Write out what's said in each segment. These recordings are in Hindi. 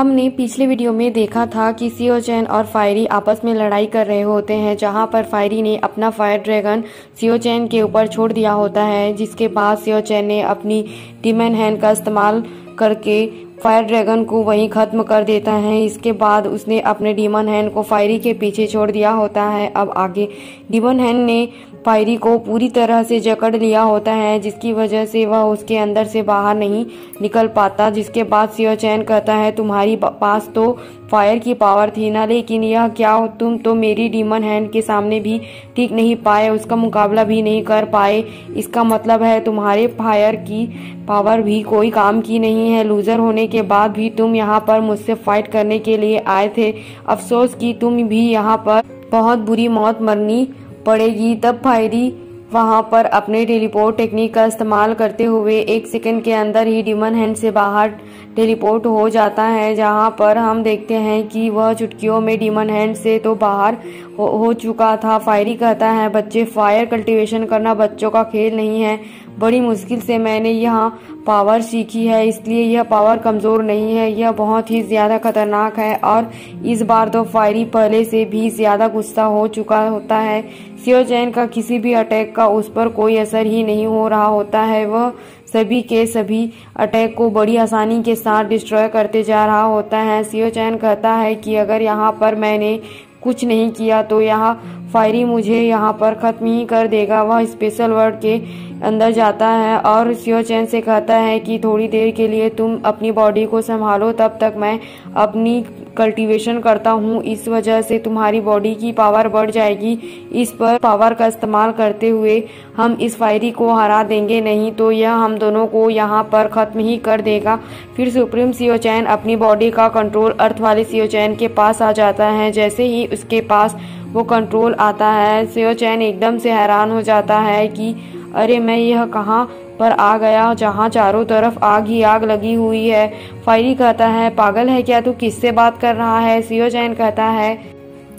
हमने पिछले वीडियो में देखा था कि सियो चैन और फायरी आपस में लड़ाई कर रहे होते हैं, जहां पर फायरी ने अपना फायर ड्रैगन सियो चैन के ऊपर छोड़ दिया होता है, जिसके बाद सियो चैन ने अपनी डीमन हैंड का इस्तेमाल करके फायर ड्रैगन को वहीं खत्म कर देता है। इसके बाद उसने अपने डीमन हैंड को फायरी के पीछे छोड़ दिया होता है। अब आगे डीमन हैंड ने फायरी को पूरी तरह से जकड़ लिया होता है, जिसकी वजह से वह उसके अंदर से बाहर नहीं निकल पाता। जिसके बाद सियो चैन कहता है, तुम्हारी पास तो फायर की पावर थी ना, लेकिन यह क्या हो, तुम तो मेरी डीमन हैंड के सामने भी टिक नहीं पाए, उसका मुकाबला भी नहीं कर पाए। इसका मतलब है तुम्हारे फायर की पावर भी कोई काम की नहीं है। लूजर होने के बाद भी तुम यहाँ पर मुझसे फाइट करने के लिए आए थे। अफसोस कि तुम भी यहाँ पर बहुत बुरी मौत मरनी पड़ेगी। तब फायरी वहां पर अपने टेलीपोर्ट टेक्निक का इस्तेमाल करते हुए 1 सेकंड के अंदर ही डीमन हैंड से बाहर टेलीपोर्ट हो जाता है, जहां पर हम देखते हैं कि वह चुटकियों में डीमन हैंड से तो बाहर हो चुका था। फायरी कहता है, बच्चे, फायर कल्टीवेशन करना बच्चों का खेल नहीं है। बड़ी मुश्किल से मैंने यहाँ पावर सीखी है, इसलिए यह पावर कमजोर नहीं है, यह बहुत ही ज्यादा खतरनाक है। और इस बार तो फायरी पहले से भी ज्यादा गुस्सा हो चुका होता है। सियो चैन का किसी भी अटैक का उस पर कोई असर ही नहीं हो रहा होता है। वह सभी के सभी अटैक को बड़ी आसानी के साथ डिस्ट्रॉय करते जा रहा होता है। सियो चैन कहता है कि अगर यहाँ पर मैंने कुछ नहीं किया तो यहाँ फायरी मुझे यहाँ पर खत्म ही कर देगा। वह स्पेशल वर्ल्ड के अंदर जाता है और सियो चैन से कहता है कि थोड़ी देर के लिए तुम अपनी बॉडी को संभालो, तब तक मैं अपनी कल्टीवेशन करता हूँ। इस वजह से तुम्हारी बॉडी की पावर बढ़ जाएगी। इस पर पावर का इस्तेमाल करते हुए हम इस फायरी को हरा देंगे, नहीं तो यह हम दोनों को यहाँ पर खत्म ही कर देगा। फिर सुप्रीम सियो चैन अपनी बॉडी का कंट्रोल अर्थ वाले सियो चैन के पास आ जाता है। जैसे ही उसके पास वो कंट्रोल आता है, सियो चैन एकदम से हैरान हो जाता है कि अरे मैं यह कहाँ पर आ गया, जहाँ चारों तरफ आग ही आग लगी हुई है। फायरी कहता है, पागल है क्या तू, किससे बात कर रहा है? सियो चैन कहता है,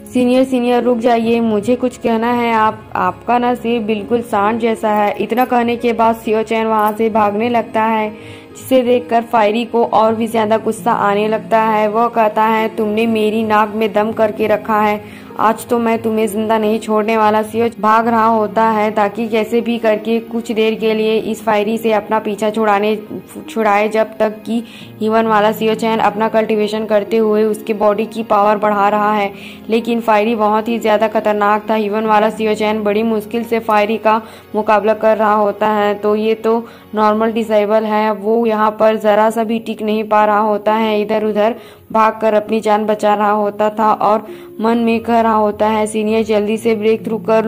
सीनियर रुक जाइए, मुझे कुछ कहना है। आपका नसीब बिल्कुल सांड जैसा है। इतना कहने के बाद सियो चैन वहां से भागने लगता है, जिसे देखकर फायरी को और भी ज्यादा गुस्सा आने लगता है। वह कहता है, तुमने मेरी नाक में दम करके रखा है, आज तो मैं तुम्हें जिंदा नहीं छोड़ने वाला। सियो भाग रहा होता है ताकि कैसे भी करके कुछ देर के लिए इस फायरी से अपना पीछा छुड़ाए, जब तक कि ह्यूमन वाला सियो चैन अपना कल्टीवेशन करते हुए उसकी बॉडी की पावर बढ़ा रहा है। लेकिन फायरी बहुत ही ज्यादा खतरनाक था। ह्यूमन वाला सियो चैन बड़ी मुश्किल से फायरी का मुकाबला कर रहा होता है। तो ये तो नॉर्मल डिसेबल है, वो यहाँ पर जरा सा भी टिक नहीं पा रहा होता है। इधर उधर भागकर अपनी जान बचा रहा होता था और मन में कह रहा होता है, सीनियर जल्दी से ब्रेक थ्रू कर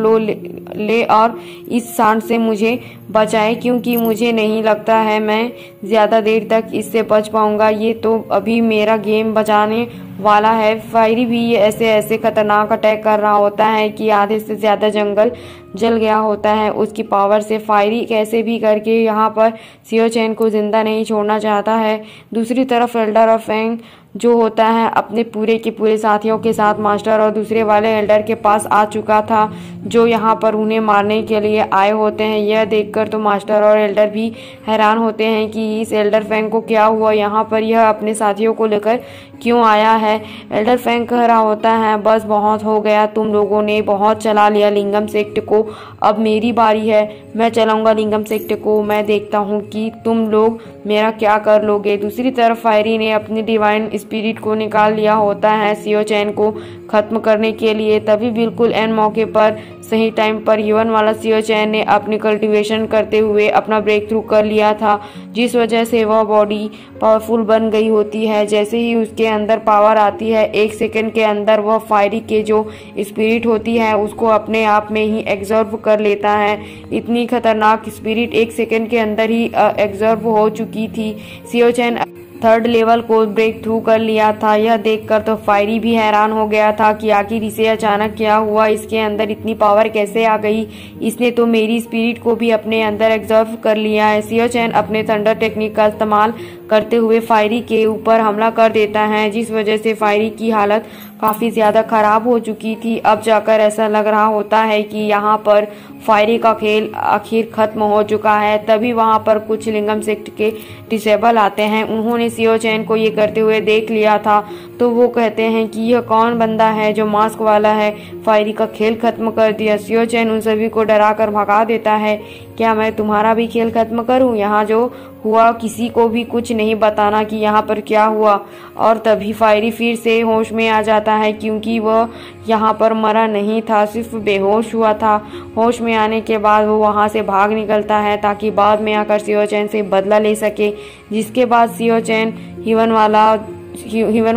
ले और इस सांड से मुझे बचाए, क्योंकि मुझे नहीं लगता है मैं ज्यादा देर तक इससे बच पाऊंगा। ये तो अभी मेरा गेम बचाने वाला है। फायरी भी ऐसे खतरनाक अटैक कर रहा होता है कि आधे से ज्यादा जंगल जल गया होता है उसकी पावर से। फायरी कैसे भी करके यहाँ पर सियो चैन को जिंदा नहीं छोड़ना चाहता है। दूसरी तरफ एल्डर और फैंग जो होता है अपने पूरे के पूरे साथियों के साथ मास्टर और दूसरे वाले एल्डर के पास आ चुका था, जो यहाँ पर उन्हें मारने के लिए आए होते हैं। यह देखकर तो मास्टर और एल्डर भी हैरान होते हैं कि इस एल्डर फैंग को क्या हुआ, यहाँ पर यह अपने साथियों को लेकर क्यों आया है। एल्डर फैंग कह रहा होता है, बस बहुत हो गया, तुम लोगों ने बहुत चला लिया लिंगम सेक्ट को, अब मेरी बारी है, मैं चलाऊंगा लिंगम सेक्ट को, मैं देखता हूँ कि तुम लोग मेरा क्या कर लोगे। दूसरी तरफ फायरी ने अपनी डिवाइन स्पिरिट को निकाल लिया होता है सियो चैन को खत्म करने के लिए। तभी बिल्कुल एन मौके पर सही टाइम पर ह्यूमन वाला सियो चैन ने अपनी कल्टीवेशन करते हुए अपना ब्रेक थ्रू कर लिया था, जिस वजह से वह बॉडी पावरफुल बन गई होती है। जैसे ही उसके अंदर पावर आती है, 1 सेकंड के अंदर वह फायरी के जो स्पिरिट होती है उसको अपने आप में ही एब्जॉर्ब कर लेता है। इतनी खतरनाक स्पिरिट 1 सेकंड के अंदर ही एब्जॉर्ब हो चुकी थी। सियो चैन 3rd लेवल को ब्रेक थ्रू कर लिया था। यह देखकर तो फायरी भी हैरान हो गया था कि आखिर इसे अचानक क्या हुआ, इसके अंदर इतनी पावर कैसे आ गई, इसने तो मेरी स्पिरिट को भी अपने अंदर एब्जॉर्ब कर लिया है। सियो चैन अपने थंडर टेक्निक का इस्तेमाल करते हुए फायरी के ऊपर हमला कर देता है, जिस वजह से फायरी की हालत काफ़ी ज़्यादा ख़राब हो चुकी थी। अब जाकर ऐसा लग रहा होता है कि यहाँ पर फायरी का खेल आखिर ख़त्म हो चुका है। तभी वहाँ पर कुछ लिंगम सेक्ट के डिसेबल आते हैं। उन्होंने सियो चैन को ये करते हुए देख लिया था, तो वो कहते हैं कि यह कौन बंदा है जो मास्क वाला है, फायरी का खेल ख़त्म कर दिया। सियो चैन उन सभी को डरा कर भगा देता है। क्या मैं तुम्हारा भी खेल ख़त्म करूं? यहाँ जो हुआ किसी को भी कुछ नहीं बताना कि यहाँ पर क्या हुआ। और तभी फायरी फिर से होश में आ जाता है, क्योंकि वह यहाँ पर मरा नहीं था, सिर्फ बेहोश हुआ था। होश में आने के बाद वो वहाँ से भाग निकलता है ताकि बाद में आकर सियो चैन से बदला ले सके। जिसके बाद सियो चैन हिवन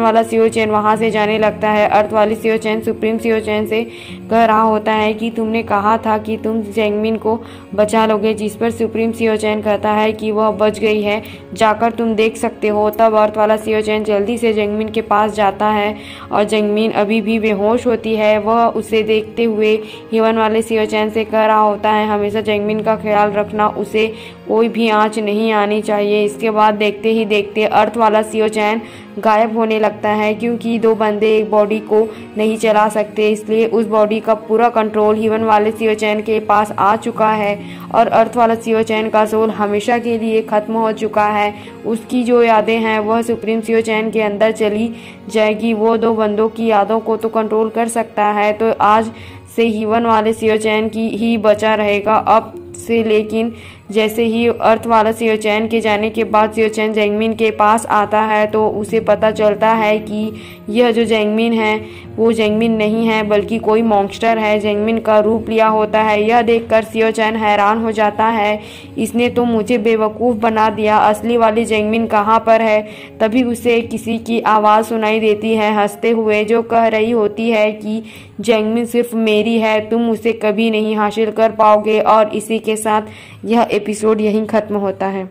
वाला सियो चैन वहाँ से जाने लगता है। अर्थ वाली सियो चैन सुप्रीम सियो चैन से कह रहा होता है कि तुमने कहा था कि तुम जेंगमिन को बचा लोगे, जिस पर सुप्रीम सियो चैन कहता है कि वह बच गई है, जाकर तुम देख सकते हो। तब अर्थ वाला सियो चैन जल्दी से जेंगमिन के पास जाता है और जेंगमिन अभी भी बेहोश होती है। वह उसे देखते हुए हिवन वाले सियो चैन से कह रहा होता है हमेशा जेंगमिन का ख्याल रखना, उसे कोई भी आँच नहीं आनी चाहिए। इसके बाद देखते ही देखते अर्थ वाला सियो चैन गायब होने लगता है, क्योंकि दो बंदे एक बॉडी को नहीं चला सकते, इसलिए उस बॉडी का पूरा कंट्रोल हिवन वाले सियो चैन के पास आ चुका है और अर्थ वाला सियो चैन का सोल हमेशा के लिए ख़त्म हो चुका है। उसकी जो यादें हैं वह सुप्रीम सियो चैन के अंदर चली जाएगी। वो दो बंदों की यादों को तो कंट्रोल कर सकता है, तो आज से हिवन वाले सियो चैन की ही बचा रहेगा अब से। लेकिन जैसे ही अर्थ वाला सियो चैन के जाने के बाद सियो चैन जेंगमिन के पास आता है, तो उसे पता चलता है कि यह जो जेंगमिन है वो जेंगमिन नहीं है बल्कि कोई मॉन्स्टर है, जेंगमिन का रूप लिया होता है। यह देखकर सियो चैन हैरान हो जाता है, इसने तो मुझे बेवकूफ़ बना दिया, असली वाली जेंगमिन कहाँ पर है। तभी उसे किसी की आवाज़ सुनाई देती है हंसते हुए, जो कह रही होती है कि जेंगमिन सिर्फ मेरी है, तुम उसे कभी नहीं हासिल कर पाओगे। और इसी के साथ यह एपिसोड यहीं ख़त्म होता है।